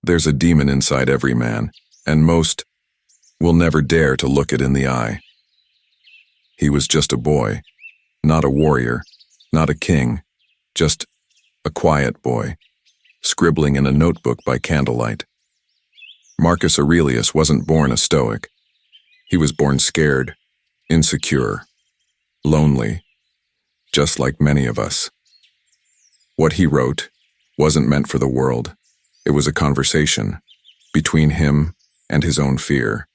There's a demon inside every man, and most will never dare to look it in the eye. He was just a boy, not a warrior, not a king, just a quiet boy, scribbling in a notebook by candlelight. Marcus Aurelius wasn't born a Stoic. He was born scared, insecure, lonely, just like many of us. What he wrote wasn't meant for the world. It was a conversation between him and his own fear.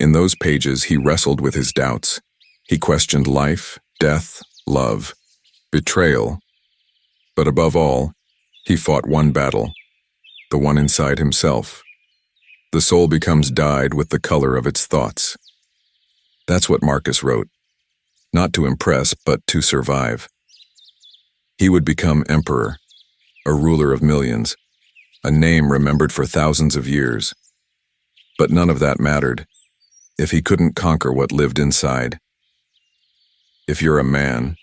In those pages, he wrestled with his doubts. He questioned life, death, love, betrayal. But above all, he fought one battle, the one inside himself. The soul becomes dyed with the color of its thoughts. That's what Marcus wrote, not to impress, but to survive. He would become emperor, a ruler of millions, a name remembered for thousands of years. But none of that mattered if he couldn't conquer what lived inside. If you're a man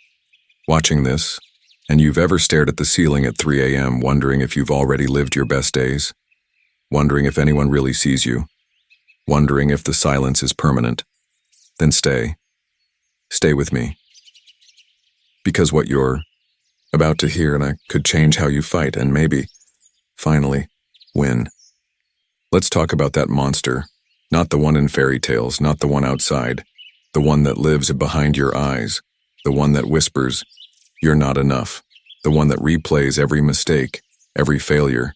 watching this, and you've ever stared at the ceiling at 3 a.m. wondering if you've already lived your best days, wondering if anyone really sees you, wondering if the silence is permanent, then stay. Stay with me. Because what you're about to hear could change how you fight and maybe, finally, win. Let's talk about that monster, not the one in fairy tales, not the one outside, the one that lives behind your eyes, the one that whispers, "You're not enough," the one that replays every mistake, every failure,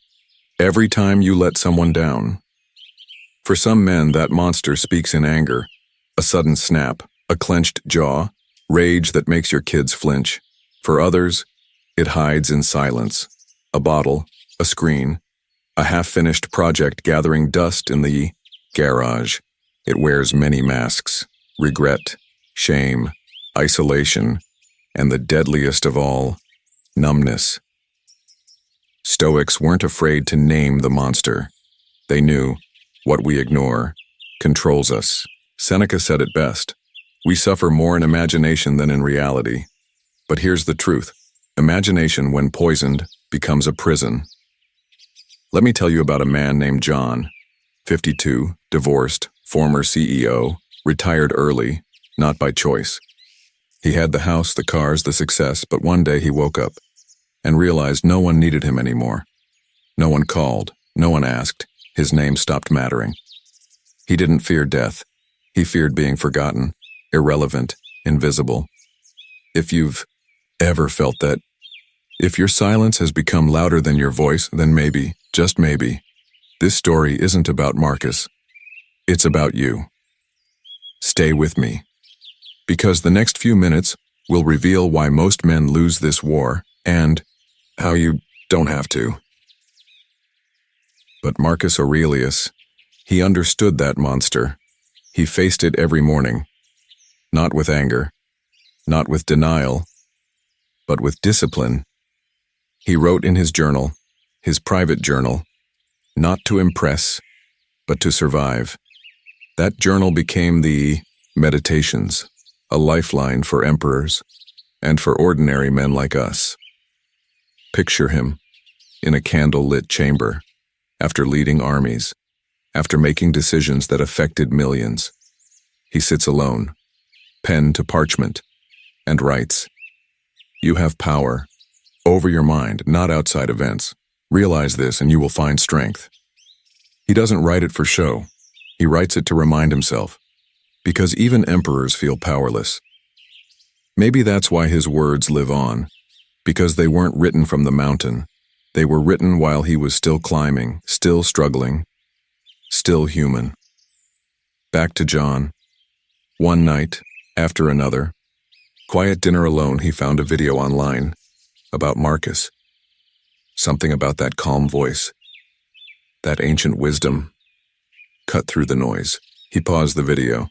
every time you let someone down. For some men, that monster speaks in anger, a sudden snap, a clenched jaw, rage that makes your kids flinch. For others, it hides in silence, a bottle, a screen, a half-finished project gathering dust in the garage. It wears many masks: regret, shame, isolation, and the deadliest of all, numbness. Stoics weren't afraid to name the monster. They knew what we ignore controls us. Seneca said it best: "We suffer more in imagination than in reality." But here's the truth: imagination, when poisoned, becomes a prison. Let me tell you about a man named John, 52, divorced, former CEO, retired early, not by choice. He had the house, the cars, the success, but one day he woke up and realized no one needed him anymore. No one called, no one asked. His name stopped mattering. He didn't fear death. He feared being forgotten, irrelevant, invisible. If you've ever felt that, if your silence has become louder than your voice, then maybe, just maybe, this story isn't about Marcus. It's about you. Stay with me, because the next few minutes will reveal why most men lose this war and how you don't have to. But Marcus Aurelius, he understood that monster. He faced it every morning, not with anger, not with denial, but with discipline. He wrote in his journal, his private journal, not to impress, but to survive. That journal became the Meditations, a lifeline for emperors and for ordinary men like us. Picture him in a candle-lit chamber, after leading armies, after making decisions that affected millions. He sits alone, pen to parchment, and writes, "You have power over your mind, not outside events. Realize this and you will find strength." He doesn't write it for show. He writes it to remind himself, because even emperors feel powerless. Maybe that's why his words live on, because they weren't written from the mountain. They were written while he was still climbing, still struggling, still human. Back to John. One night, after another, quiet dinner alone, he found a video online about Marcus. Something about that calm voice, that ancient wisdom, cut through the noise. He paused the video,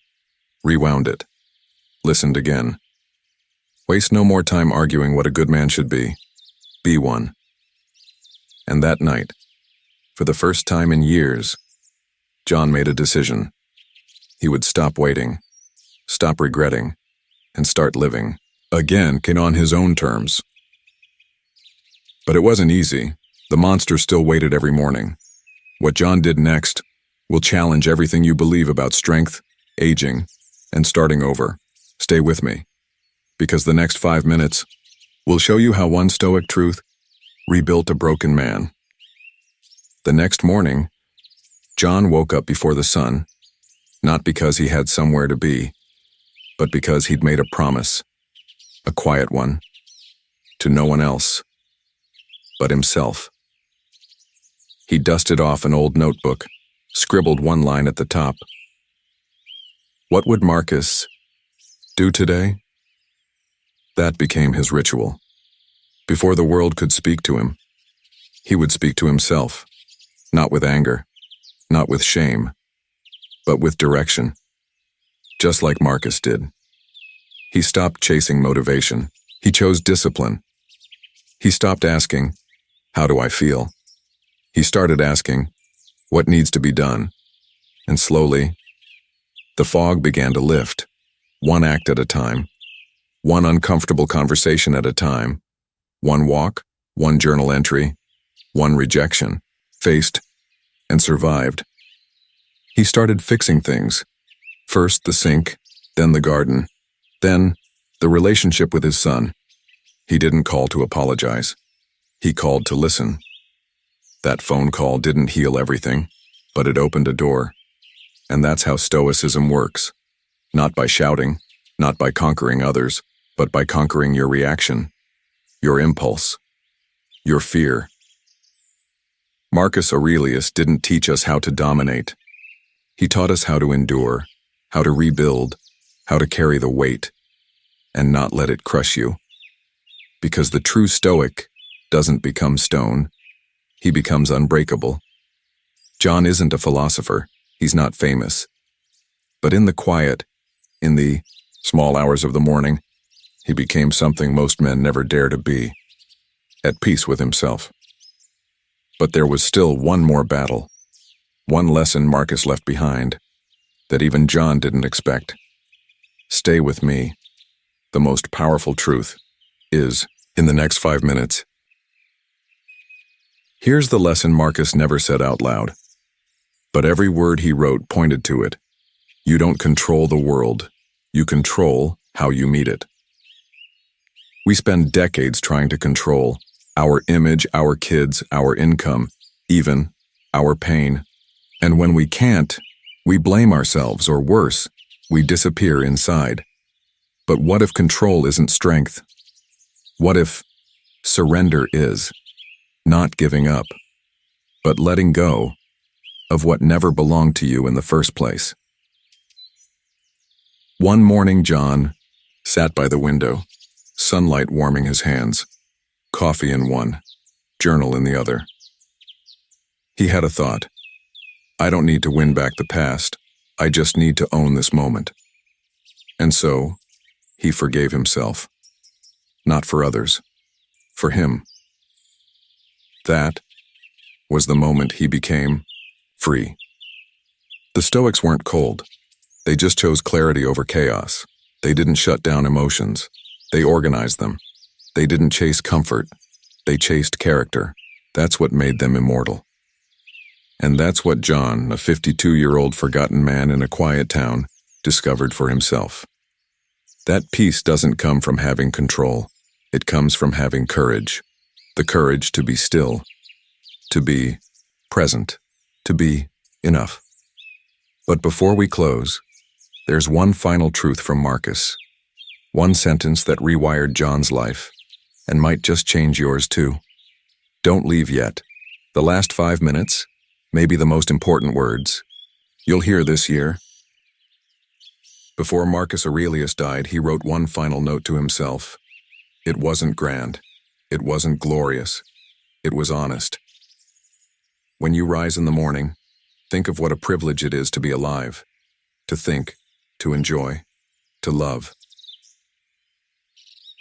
rewound it, listened again. Waste no more time arguing what a good man should be. Be one. And that night, for the first time in years, John made a decision. He would stop waiting, stop regretting, and start living again, on his own terms. But it wasn't easy. The monster still waited every morning. What John did next will challenge everything you believe about strength, aging, and starting over. Stay with me, because the next 5 minutes will show you how one Stoic truth rebuilt a broken man. The next morning, John woke up before the sun, not because he had somewhere to be, but because he'd made a promise, a quiet one, to no one else but himself. He dusted off an old notebook, scribbled one line at the top. What would Marcus do today? That became his ritual. Before the world could speak to him, he would speak to himself, not with anger, not with shame, but with direction, just like Marcus did. He stopped chasing motivation. He chose discipline. He stopped asking, "How do I feel?" He started asking, "What needs to be done?" And slowly, the fog began to lift, one act at a time, one uncomfortable conversation at a time, one walk, one journal entry, one rejection, faced and survived. He started fixing things. First the sink, then the garden, then the relationship with his son. He didn't call to apologize. He called to listen. That phone call didn't heal everything, but it opened a door. And that's how Stoicism works. Not by shouting, not by conquering others, but by conquering your reaction, your impulse, your fear. Marcus Aurelius didn't teach us how to dominate. He taught us how to endure, how to rebuild, how to carry the weight, and not let it crush you. Because the true Stoic doesn't become stone, he becomes unbreakable. John isn't a philosopher, he's not famous. But in the quiet, in the small hours of the morning, he became something most men never dare to be, at peace with himself. But there was still one more battle, one lesson Marcus left behind, that even John didn't expect. Stay with me. The most powerful truth is in the next 5 minutes. Here's the lesson Marcus never said out loud, but every word he wrote pointed to it. You don't control the world, you control how you meet it. We spend decades trying to control our image, our kids, our income, even our pain. And when we can't, we blame ourselves, or worse, we disappear inside. But what if control isn't strength? What if surrender is not giving up, but letting go of what never belonged to you in the first place? One morning, John sat by the window, sunlight warming his hands, coffee in one, journal in the other. He had a thought. I don't need to win back the past. I just need to own this moment. And so, he forgave himself. Not for others, for him. That was the moment he became free. The Stoics weren't cold. They just chose clarity over chaos. They didn't shut down emotions. They organized them. They didn't chase comfort. They chased character. That's what made them immortal. And that's what John, a 52-year-old forgotten man in a quiet town, discovered for himself. That peace doesn't come from having control. It comes from having courage. The courage to be still, to be present, to be enough. But before we close, there's one final truth from Marcus. One sentence that rewired John's life, and might just change yours too. Don't leave yet. The last 5 minutes, maybe the most important words, you'll hear this year. Before Marcus Aurelius died, he wrote one final note to himself. It wasn't grand. It wasn't glorious. It was honest. When you rise in the morning, think of what a privilege it is to be alive, to think, to enjoy, to love.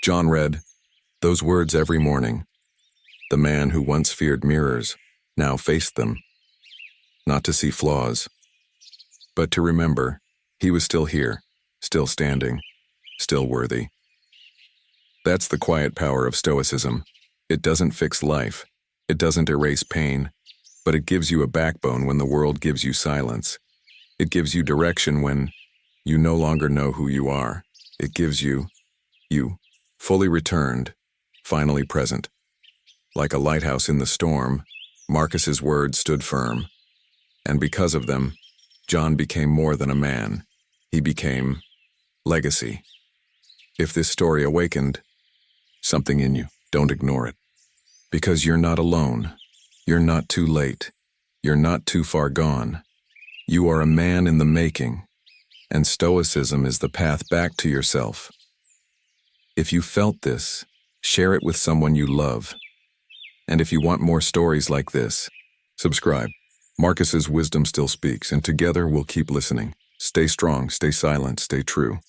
John read those words every morning. The man who once feared mirrors now faced them, not to see flaws, but to remember he was still here, still standing, still worthy. That's the quiet power of Stoicism. It doesn't fix life. It doesn't erase pain. but it gives you a backbone when the world gives you silence. It gives you direction when you no longer know who you are. It gives you, fully returned, finally present. Like a lighthouse in the storm, Marcus's words stood firm. And because of them, John became more than a man. He became legacy. If this story awakened something in you, don't ignore it. Because you're not alone. You're not too late. You're not too far gone. You are a man in the making, and Stoicism is the path back to yourself. If you felt this, share it with someone you love. And if you want more stories like this, subscribe. Marcus's wisdom still speaks, and together we'll keep listening. Stay strong, stay silent, stay true.